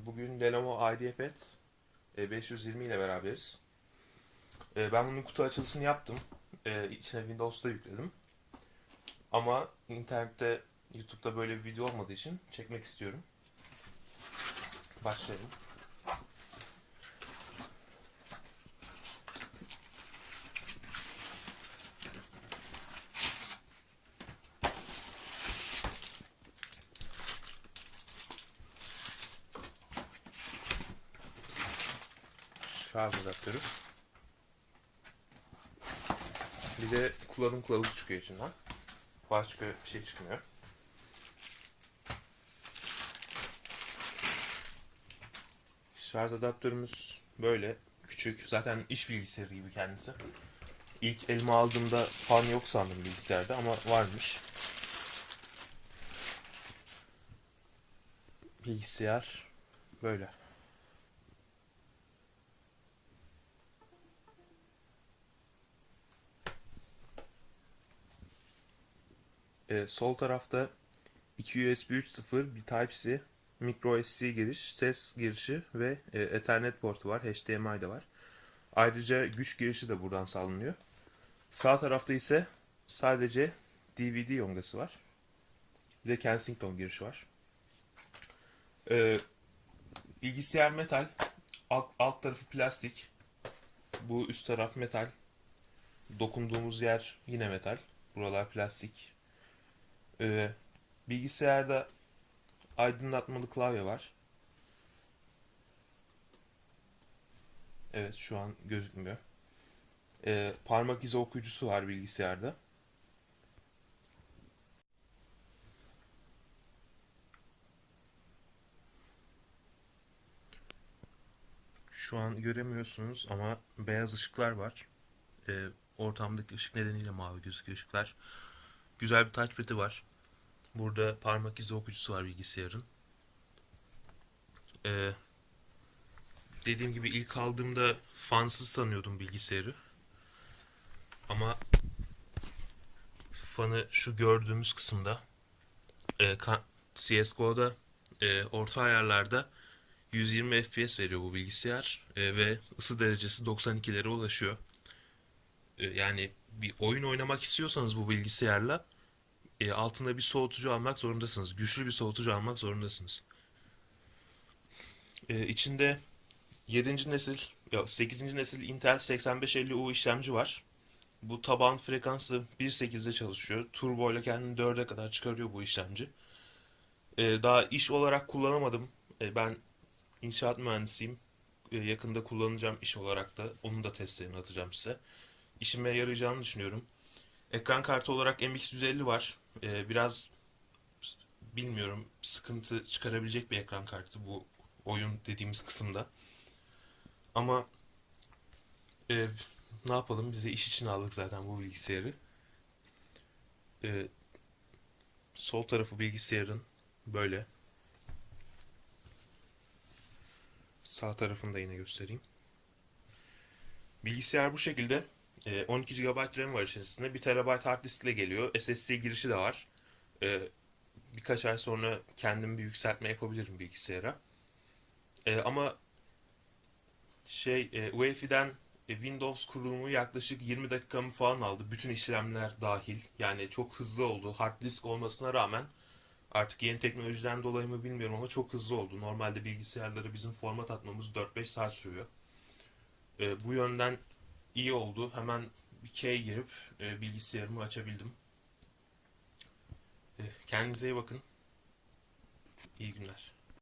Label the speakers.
Speaker 1: Bugün Lenovo IdeaPad 520 ile beraberiz. Ben bunun kutu açılışını yaptım. İçine Windows'ta yükledim. Ama internette, YouTube'da böyle bir video olmadığı için çekmek istiyorum. Başlayalım. Şarj adaptörü. Bir de kullanım kılavuzu çıkıyor içinden. Başka bir şey çıkmıyor. Şarj adaptörümüz böyle küçük. Zaten iş bilgisayarı gibi kendisi. İlk elime aldığımda fan yok sandım bilgisayarda ama varmış. Bilgisayar böyle. Sol tarafta 2 USB 3.0, bir Type-C, micro SD giriş, ses girişi ve Ethernet portu var. HDMI de var. Ayrıca güç girişi de buradan sağlanıyor. Sağ tarafta ise sadece DVD yongası var. Bir de Kensington girişi var. Ee, Bilgisayar metal. Alt tarafı plastik. Bu üst taraf metal. Dokunduğumuz yer yine metal. Buralar plastik. Ee, Bilgisayarda aydınlatmalı klavye var. Evet, şu an gözükmüyor. Parmak izi okuyucusu var bilgisayarda. Şu an göremiyorsunuz ama beyaz ışıklar var. Ortamdaki ışık nedeniyle mavi gözüküyor ışıklar. Güzel bir touchpad'i var. Burada parmak izi okuyucusu var bilgisayarın. Ee, Dediğim gibi ilk aldığımda fansız sanıyordum bilgisayarı. Ama fanı şu gördüğümüz kısımda, CSGO'da orta ayarlarda 120 FPS veriyor bu bilgisayar ve ısı derecesi 92'lere ulaşıyor. Yani bir oyun oynamak istiyorsanız bu bilgisayarla altında bir soğutucu almak zorundasınız. Güçlü bir soğutucu almak zorundasınız. İçinde 7. nesil, yok 8. nesil Intel 8550U işlemci var. Bu taban frekansı 1.8'de çalışıyor. Turbo ile kendini 4'e kadar çıkarıyor bu işlemci. Daha iş olarak kullanamadım. Ben inşaat mühendisiyim. Yakında kullanacağım iş olarak da. Onun da testlerini atacağım size. İşime yarayacağını düşünüyorum. Ekran kartı olarak MX 150 var. Biraz bilmiyorum, sıkıntı çıkarabilecek bir ekran kartı bu oyun dediğimiz kısımda. Ama e, ne yapalım, bize iş için aldık zaten bu bilgisayarı. E, Sol tarafı bilgisayarın böyle. Sağ tarafını da yine göstereyim. Bilgisayar bu şekilde. 12 GB RAM var içerisinde. 1 TB hard disk ile geliyor. SSD girişi de var. E, Birkaç ay sonra kendim bir yükseltme yapabilirim bilgisayara. Ama UEFI'den Windows kurulumu yaklaşık 20 dakikamı falan aldı. Bütün işlemler dahil. Yani çok hızlı oldu. Hard disk olmasına rağmen, artık yeni teknolojiden dolayı mı bilmiyorum ama çok hızlı oldu. Normalde bilgisayarları bizim format atmamız 4-5 saat sürüyor. Bu yönden iyi oldu. Hemen bir key girip bilgisayarımı açabildim. Kendinize iyi bakın. İyi günler.